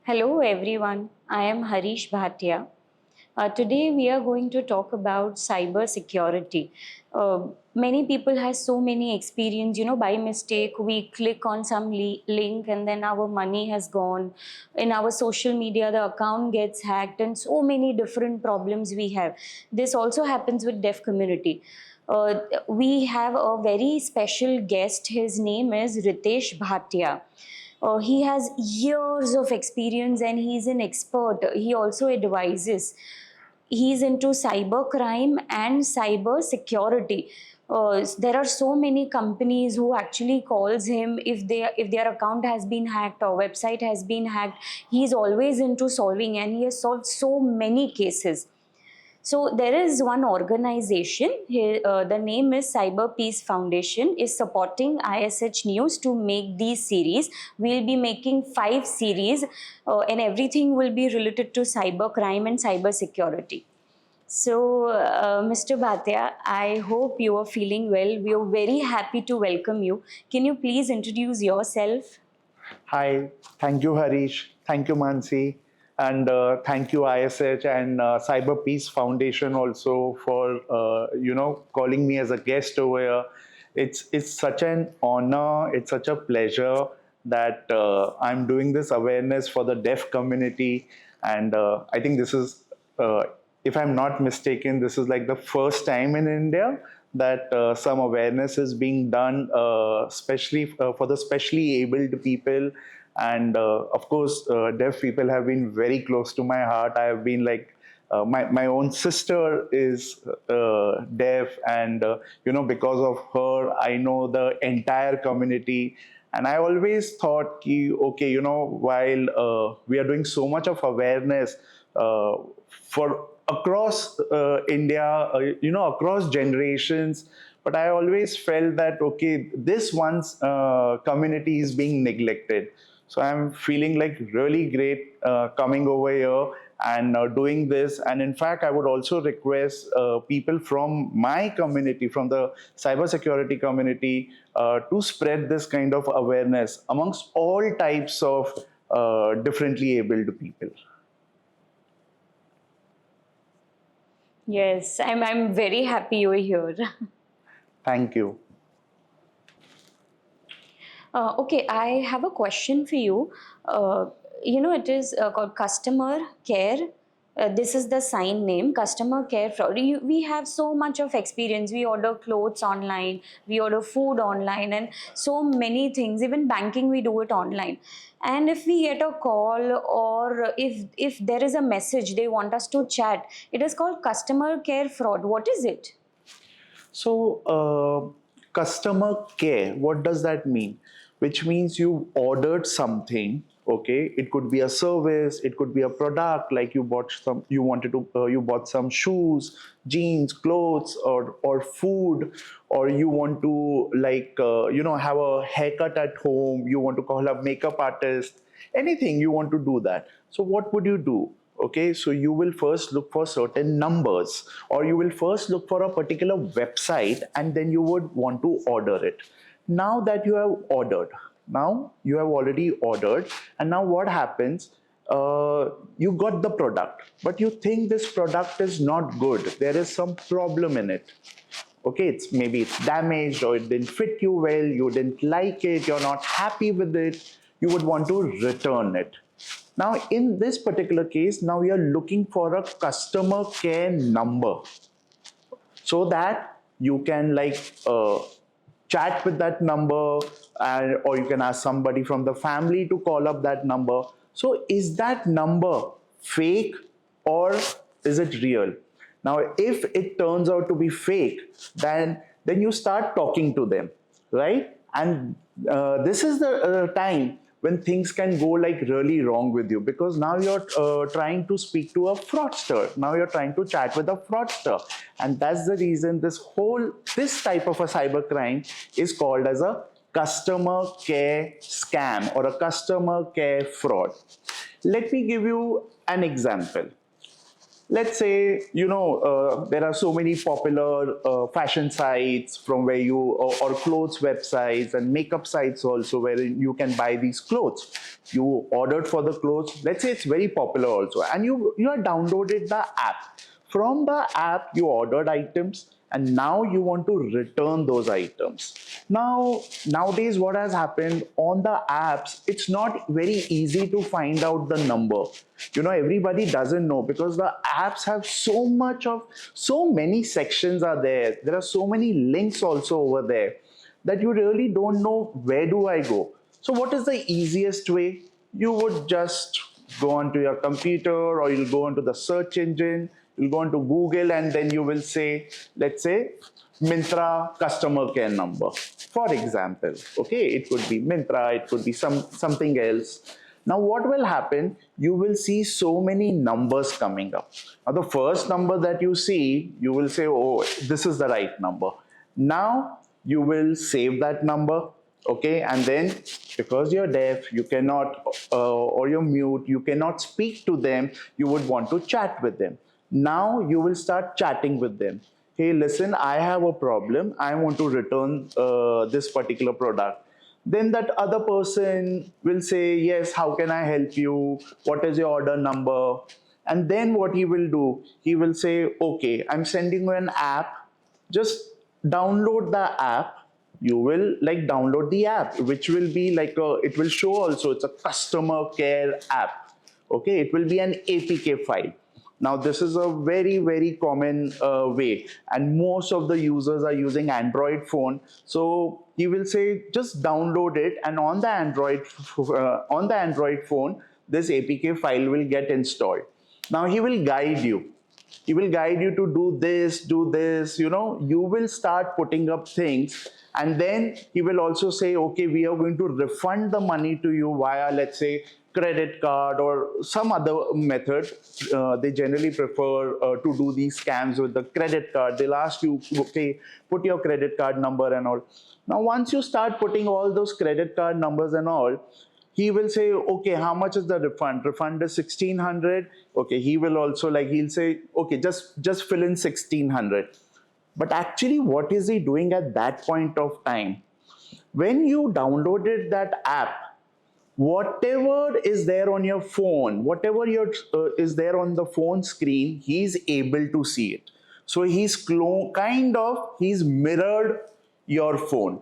Hello everyone, I am Ritesh Bhatia. Today we are going to talk about cyber security. Many people have so many experience, by mistake we click on some link and then our money has gone. In our social media the account gets hacked and so many different problems we have. This also happens with deaf community. We have a very special guest. His name is Ritesh Bhatia. He has years of experience and he's an expert. He also advises. He's into cyber crime and cyber security. There are so many companies who actually calls him if their account has been hacked or website has been hacked. He's always into solving and he has solved so many cases. So there is one organization, the name is Cyber Peace Foundation, is supporting ISH News to make these series. We'll be making 5 series and everything will be related to cyber crime and cyber security. So, Mr. Bhatia, I hope you are feeling well. We are very happy to welcome you. Can you please introduce yourself? Hi, thank you, Harish. Thank you, Mansi. And thank you, ISH and Cyber Peace Foundation also for, calling me as a guest over here. It's such an honor. It's such a pleasure that I'm doing this awareness for the deaf community. And I think this is, if I'm not mistaken, this is like the first time in India that some awareness is being done, especially for the specially abled people. And of course, deaf people have been very close to my heart. I have been like, my own sister is deaf, and because of her, I know the entire community. And I always thought, okay, while we are doing so much of awareness for across India, across generations, but I always felt that, okay, this one's community is being neglected. So I'm feeling like really great coming over here and doing this. And in fact, I would also request people from my community, from the cybersecurity community, to spread this kind of awareness amongst all types of differently abled people. Yes, I'm very happy you're here. Thank you. Okay, I have a question for you. It is called customer care. This is the sign name, customer care fraud. We have so much of experience. We order clothes online, we order food online, and so many things. Even banking, we do it online. And if we get a call or if there is a message they want us to chat, it is called customer care fraud. What is it? So, customer care, what does that mean? Which means you ordered something, okay? It could be a service, it could be a product, like you bought some shoes, jeans, clothes, or food, or you want to have a haircut at home, you want to call a makeup artist, anything you want to do that. So, what would you do? Okay, so you will first look for certain numbers, or you will first look for a particular website, and then you would want to order it. Now that you have ordered, now you have already ordered, and now what happens? You got the product, but you think this product is not good. There is some problem in it. Okay, maybe it's damaged, or it didn't fit you well, you didn't like it, you're not happy with it, you would want to return it. Now, in this particular case, now we are looking for a customer care number so that you can chat with that number, or you can ask somebody from the family to call up that number. So, is that number fake or is it real? Now, if it turns out to be fake, then you start talking to them, right? And this is the time when things can go like really wrong with you, because now you're trying to speak to a fraudster. Now you're trying to chat with a fraudster, and that's the reason this type of a cybercrime is called as a customer care scam or a customer care fraud. Let me give you an example. let's say, there are so many popular fashion sites from where you, or clothes websites and makeup sites also, where you can buy these clothes. You ordered for the clothes, let's say it's very popular also, and you are downloaded the app. From the app you ordered items, and now you want to return those items. Now, nowadays what has happened on the apps, it's not very easy to find out the number. Everybody doesn't know, because the apps have so many sections are there are so many links also over there, that you really don't know where do I go. So what is the easiest way? You would just go onto your computer, or you'll go onto the search engine, you'll go onto Google, and then you will say, let's say, Mintra customer care number, for example. Okay, it could be Mintra, it could be something else. Now what will happen? You will see so many numbers coming up. Now the first number that you see, you will say, oh, this is the right number. Now you will save that number, okay, and then, because you're deaf, you cannot, or you're mute, you cannot speak to them, you would want to chat with them. Now you will start chatting with them. Hey, listen, I have a problem, I want to return this particular product. Then that other person will say, yes, how can I help you, what is your order number? And then what he will do, he will say, okay, I'm sending you an app, just download the app. You will download the app, which will be it will show also it's a customer care app. Okay, it will be an APK file. Now this is a very, very common way, and most of the users are using Android phone. So he will say just download it, and on the Android phone, this APK file will get installed. Now he will guide you. He will guide you to do this, you will start putting up things, and then he will also say, okay, we are going to refund the money to you via, let's say, credit card or some other method. They generally prefer to do these scams with the credit card. They'll ask you, okay, put your credit card number and all. Now once you start putting all those credit card numbers and all, he will say, okay, how much is the refund is 1600. Okay, he will also he'll say, okay, just fill in 1600. But actually what is he doing at that point of time? When you downloaded that app, whatever is there on your phone, whatever is there on the phone screen, he's able to see it. So he's he's mirrored your phone.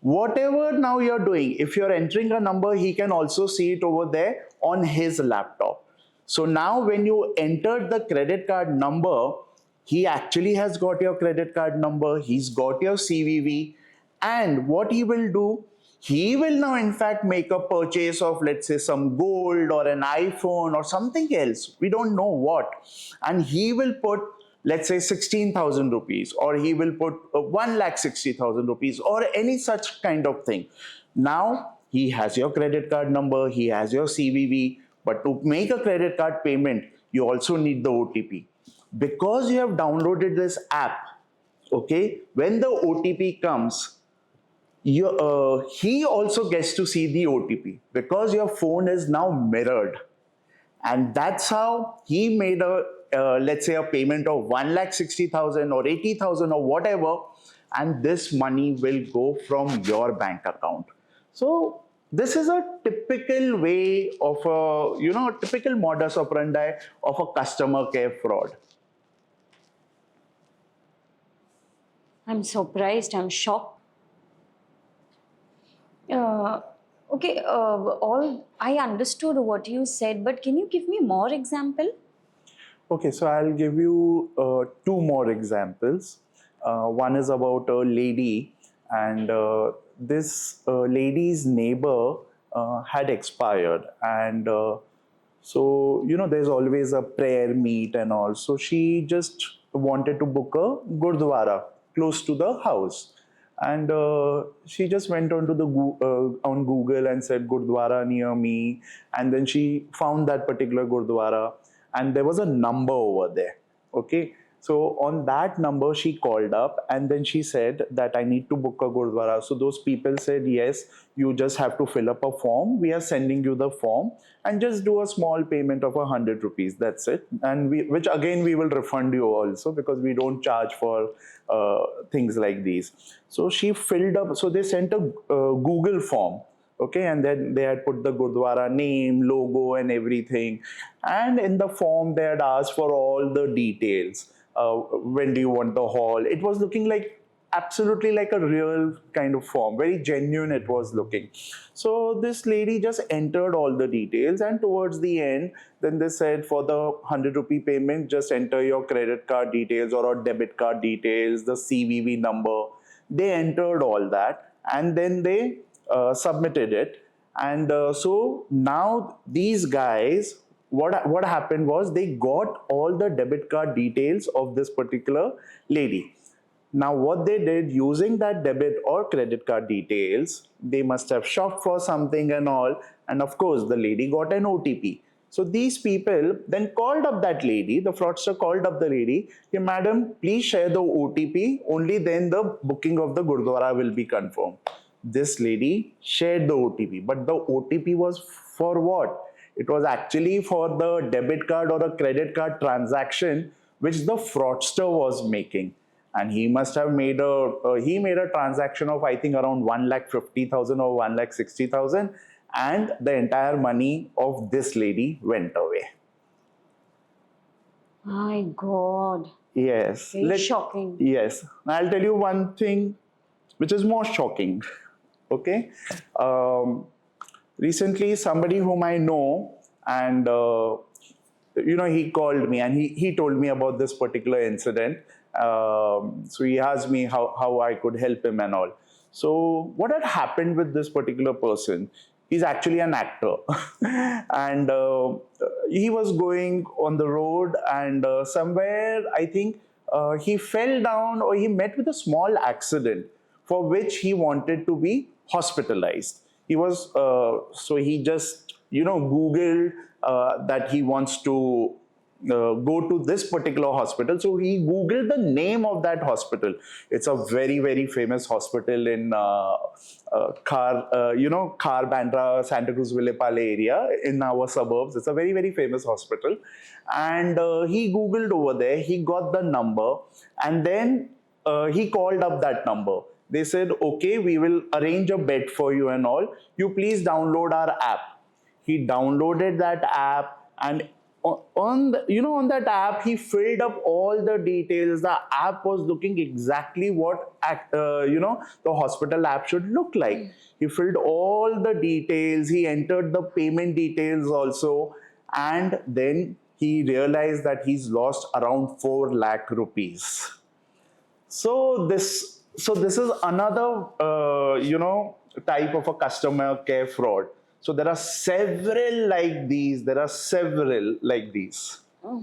Whatever now you're doing, if you're entering a number, he can also see it over there on his laptop. So now when you entered the credit card number, he actually has got your credit card number, he's got your CVV, and what he will do, he will now in fact make a purchase of, let's say, some gold or an iPhone or something else, we don't know what, and he will put, let's say, 16,000 rupees, or he will put 1,60,000 rupees, or any such kind of thing. Now he has your credit card number, he has your CVV, but to make a credit card payment, you also need the OTP. Because you have downloaded this app, okay, when the OTP comes, he also gets to see the OTP, because your phone is now mirrored. And that's how he made let's say, a payment of 1,60,000 or 80,000 or whatever, and this money will go from your bank account. So this is a typical way of a typical modus operandi of a customer care fraud. I'm surprised, I'm shocked. Okay, all I understood what you said, but can you give me more example? Okay, so I'll give you two more examples. One is about a lady, and this lady's neighbor had expired, and so there's always a prayer meet and all. So she just wanted to book a gurdwara close to the house, and she just went onto the on Google and said gurdwara near me, and then she found that particular gurdwara, and there was a number over there. Okay, So on that number, she called up and then she said that I need to book a Gurdwara. So those people said, yes, you just have to fill up a form. We are sending you the form and just do a small payment of 100 rupees. That's it. And which again, we will refund you also because we don't charge for things like these. So she filled up, so they sent a Google form. Okay, and then they had put the Gurdwara name, logo, and everything. And in the form, they had asked for all the details. When do you want the hall? It was looking like absolutely like a real kind of form, very genuine it was looking. So this lady just entered all the details, and towards the end, then they said for the 100 rupee payment, just enter your credit card details or debit card details, the CVV number. They entered all that, and then they submitted it. And so now these guys, what happened was they got all the debit card details of this particular lady. Now what they did, using that debit or credit card details, they must have shopped for something and all, and of course the lady got an OTP. So these people then called up that lady, the fraudster called up the lady, hey, madam, please share the OTP, only then the booking of the Gurdwara will be confirmed. This lady shared the OTP, but the OTP was for what? It was actually for the debit card or a credit card transaction which the fraudster was making. And he must have made a transaction of, I think, around 1,50,000 or 1,60,000, and the entire money of this lady went away. My God. Yes. Very shocking. Yes. I'll tell you one thing which is more shocking. Okay. Recently, somebody whom I know, and he called me and he told me about this particular incident. So he asked me how I could help him and all. So what had happened with this particular person? He's actually an actor. And he was going on the road, and somewhere, I think, he fell down or he met with a small accident for which he wanted to be hospitalized. He was, so he just, Googled that he wants to go to this particular hospital. So he Googled the name of that hospital. It's a very, very famous hospital in Khar Bandra, Santa Cruz Villepale area in our suburbs. It's a very, very famous hospital. And he Googled over there, he got the number, and then he called up that number. They said, okay, we will arrange a bed for you and all. You please download our app. He downloaded that app, and on that app he filled up all the details. The app was looking exactly what the hospital app should look like. He filled all the details, he entered the payment details also, and then he realized that he's lost around 4 lakh rupees. So this is another type of a customer care fraud. So there are several like these. Oh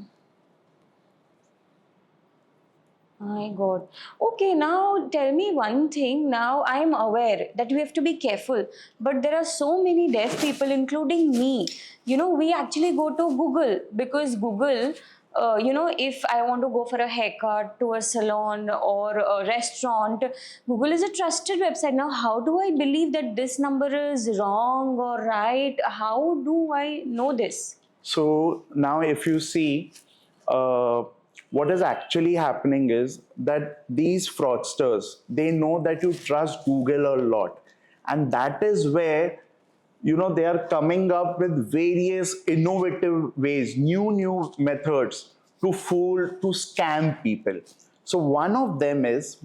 my God. Okay, now tell me one thing. Now I am aware that we have to be careful, but there are so many deaf people, including me. We actually go to Google because Google, if I want to go for a haircut to a salon or a restaurant, Google is a trusted website. Now, how do I believe that this number is wrong or right? How do I know this? So now if you see, uh, what is actually happening is that these fraudsters, they know that you trust Google a lot. And that is where, they are coming up with various innovative ways, new methods to scam people. So one of them is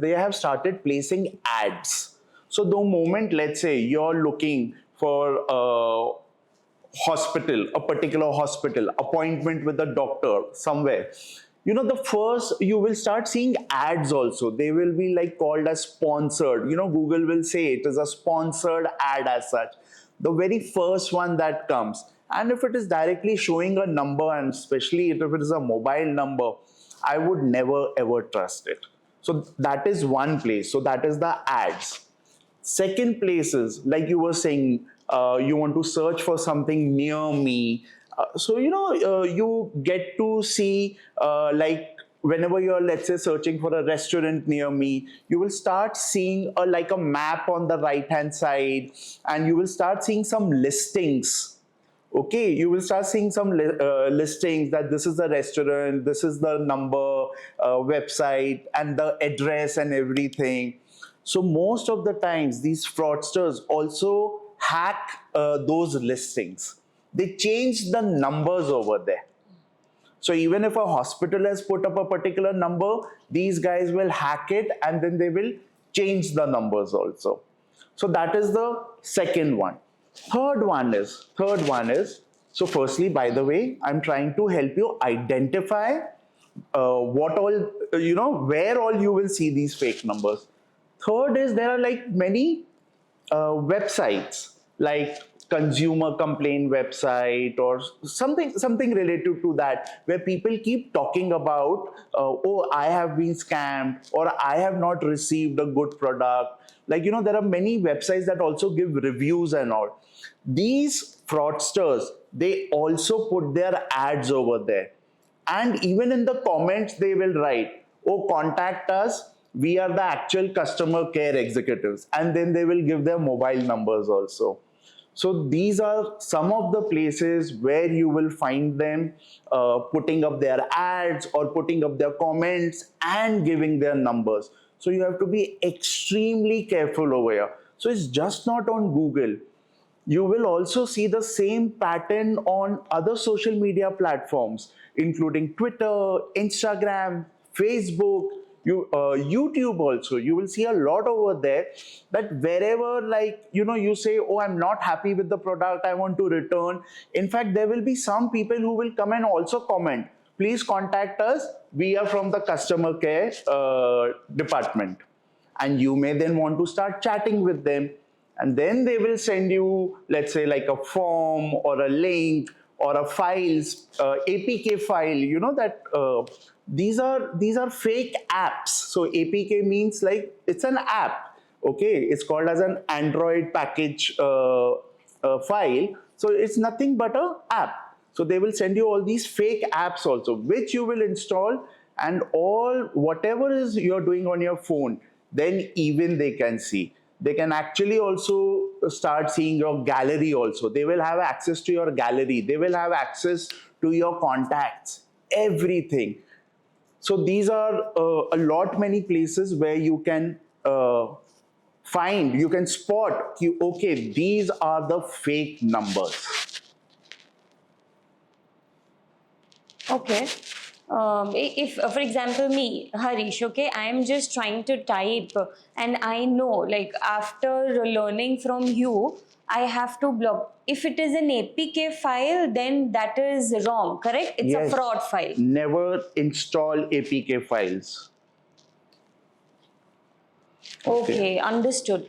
they have started placing ads. So the moment, let's say, you're looking for a particular hospital, appointment with a doctor somewhere, the first you will start seeing ads also. They will be like called as sponsored. Google will say it is a sponsored ad as such. The very first one that comes. And if it is directly showing a number, and especially if it is a mobile number, I would never ever trust it. So that is one place. So that is the ads. Second place is, like you were saying, you want to search for something near me. You get to see like whenever you're, let's say, searching for a restaurant near me, you will start seeing like a map on the right hand side, and you will start seeing some listings. Okay, you will start seeing some listings that this is the restaurant, this is the number, website, and the address and everything. So most of the times these fraudsters also hack those listings. They change the numbers over there. So even if a hospital has put up a particular number, these guys will hack it and then they will change the numbers also. So that is the second one. Third one is, so firstly, by the way, I'm trying to help you identify what all, where all you will see these fake numbers. Third is, there are like many websites like consumer complaint website or something related to that, where people keep talking about, oh, I have been scammed, or I have not received a good product. Like, there are many websites that also give reviews and all. These fraudsters, they also put their ads over there, and even in the comments they will write, oh, contact us, we are the actual customer care executives, and then they will give their mobile numbers also. So these are some of the places where you will find them putting up their ads or putting up their comments and giving their numbers. So you have to be extremely careful over here. So it's just not on Google. You will also see the same pattern on other social media platforms, including Twitter, Instagram, Facebook, YouTube also. You will see a lot over there, that wherever, like, you say, oh, I'm not happy with the product, I want to return. In fact, there will be some people who will come and also comment, please contact us, we are from the customer care department. And you may then want to start chatting with them, and then they will send you, let's say, like a form or a link or a files, APK file, that these are fake apps. So APK means, like, it's an app. Okay, it's called as an Android package file. So it's nothing but a app. So they will send you all these fake apps also, which you will install, and all whatever is you're doing on your phone, then even they can see. They can actually also start seeing your gallery also. They will have access to your gallery. They will have access to your contacts, everything. So these are many places where you can you can spot, okay, these are the fake numbers. Okay. If, for example, me, Harish, okay, I am just trying to type, and I know, like, after learning from you, I have to block. If it is an APK file, then that is wrong, correct? It's a fraud file. Never install APK files. Okay, understood.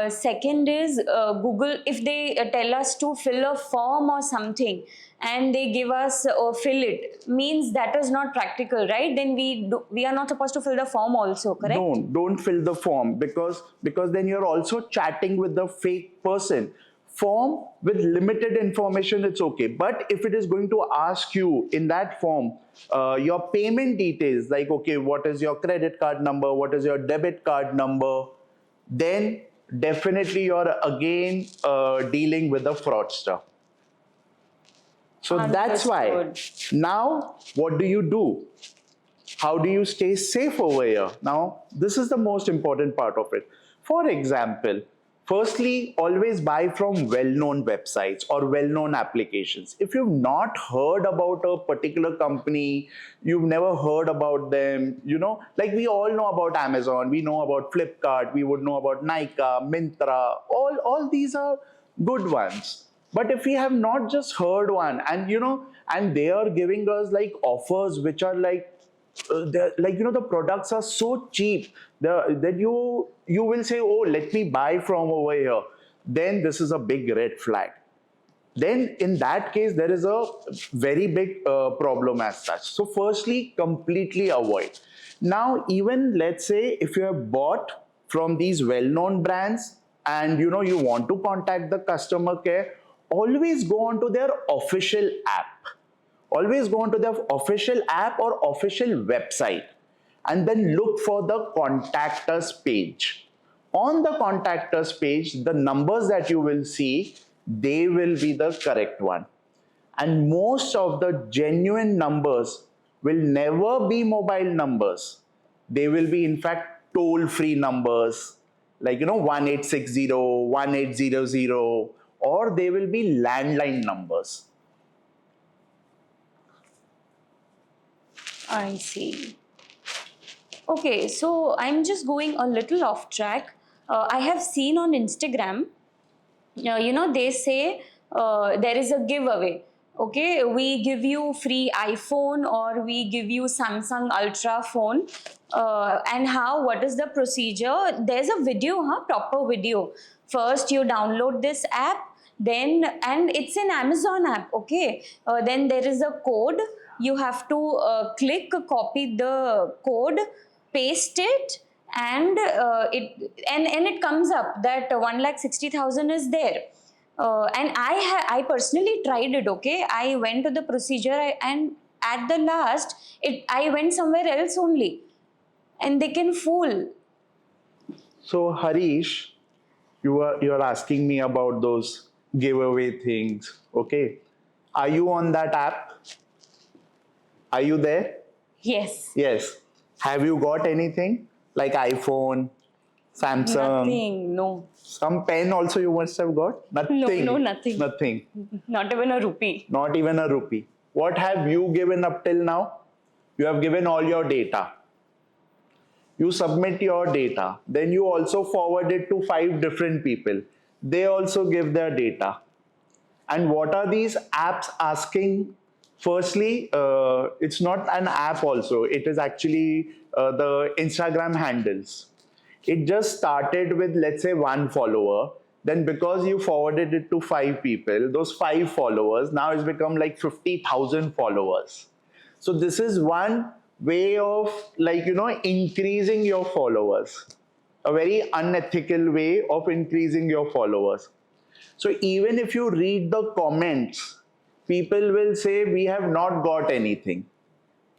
Second is Google, if they tell us to fill a form or something and they give us fill it, means that is not practical, right? Then we are not supposed to fill the form also, correct? Don't fill the form, because then you're also chatting with the fake person. Form with limited information, it's okay. But if it is going to ask you in that form your payment details, like, okay, what is your credit card number, what is your debit card number, then definitely you're again dealing with a fraudster. So that's why. Now, what do you do? How do you stay safe over here? Now, this is the most important part of it. For example, firstly, always buy from well-known websites or well-known applications. If you've not heard about a particular company, you've never heard about them, like we all know about Amazon, we know about Flipkart, we would know about Nykaa, Myntra, all these are good ones. But if we have not just heard one, and and they are giving us like offers which are like, the products are so cheap that you will say, oh, let me buy from over here, then this is a big red flag. Then in that case, there is a very big problem as such. So firstly, completely avoid. Now, even let's say if you have bought from these well-known brands and you want to contact the customer care, always go on to their official app. always go onto their official app or official website and then look for the contact us page. On the contact us page, the numbers that you will see, they will be the correct one. And most of the genuine numbers will never be mobile numbers. They will be, in fact, toll free numbers like 1860, 1800, or they will be landline numbers. I see. Okay, so I'm just going a little off track. I have seen on Instagram, they say there is a giveaway. Okay, we give you free iPhone or we give you Samsung Ultra phone. And what is the procedure? There's a video, proper video. First, you download this app, and it's an Amazon app. Okay, then there is a code. You have to copy the code, paste it, and it comes up that 1,60,000 is there. And I personally tried it. Okay, I went to the procedure, and at the last I went somewhere else only, and they can fool. So Harish, you're asking me about those giveaway things. Okay, are you on that app? Are you there? Yes. Yes. Have you got anything like iPhone, Samsung? Nothing. No. Some pen also you must have got? Nothing. No, nothing. Nothing. Not even a rupee. Not even a rupee. What have you given up till now? You have given all your data. You submit your data. Then you also forward it to 5 different people. They also give their data. And what are these apps asking? Firstly, it's not an app also. It is actually the Instagram handles. It just started with, let's say, 1 follower. Then because you forwarded it to 5 people, those 5 followers, now it's become like 50,000 followers. So this is one way of increasing your followers. A very unethical way of increasing your followers. So even if you read the comments, people will say, we have not got anything.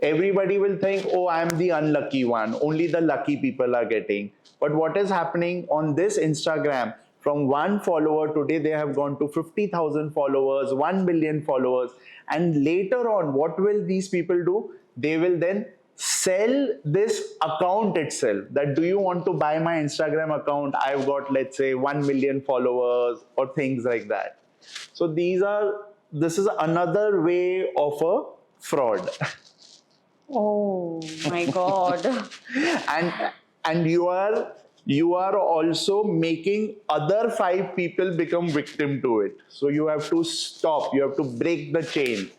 Everybody will think, oh, I'm the unlucky one. Only the lucky people are getting. But what is happening on this Instagram? From 1 follower today, they have gone to 50,000 followers, 1 million followers. And later on, what will these people do? They will then sell this account itself. That, do you want to buy my Instagram account? I've got, let's say, 1 million followers or things like that. So this is another way of a fraud. Oh my God. and you are also making other 5 people become victim to it. So you have to stop. You have to break the chain.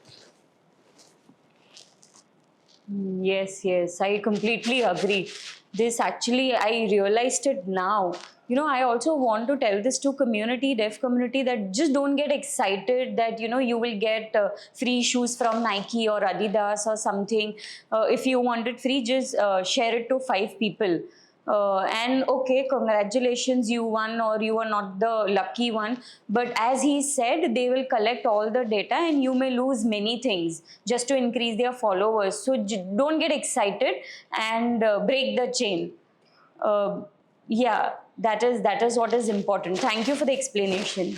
Yes, I completely agree. This actually, I realized it now. I also want to tell this to deaf community, that just don't get excited that, you will get free shoes from Nike or Adidas or something. If you want it free, just share it to 5 people. And okay, congratulations, you won, or you are not the lucky one. But as he said, they will collect all the data and you may lose many things just to increase their followers. So don't get excited and break the chain. Yeah, that is what is important. Thank you for the explanation.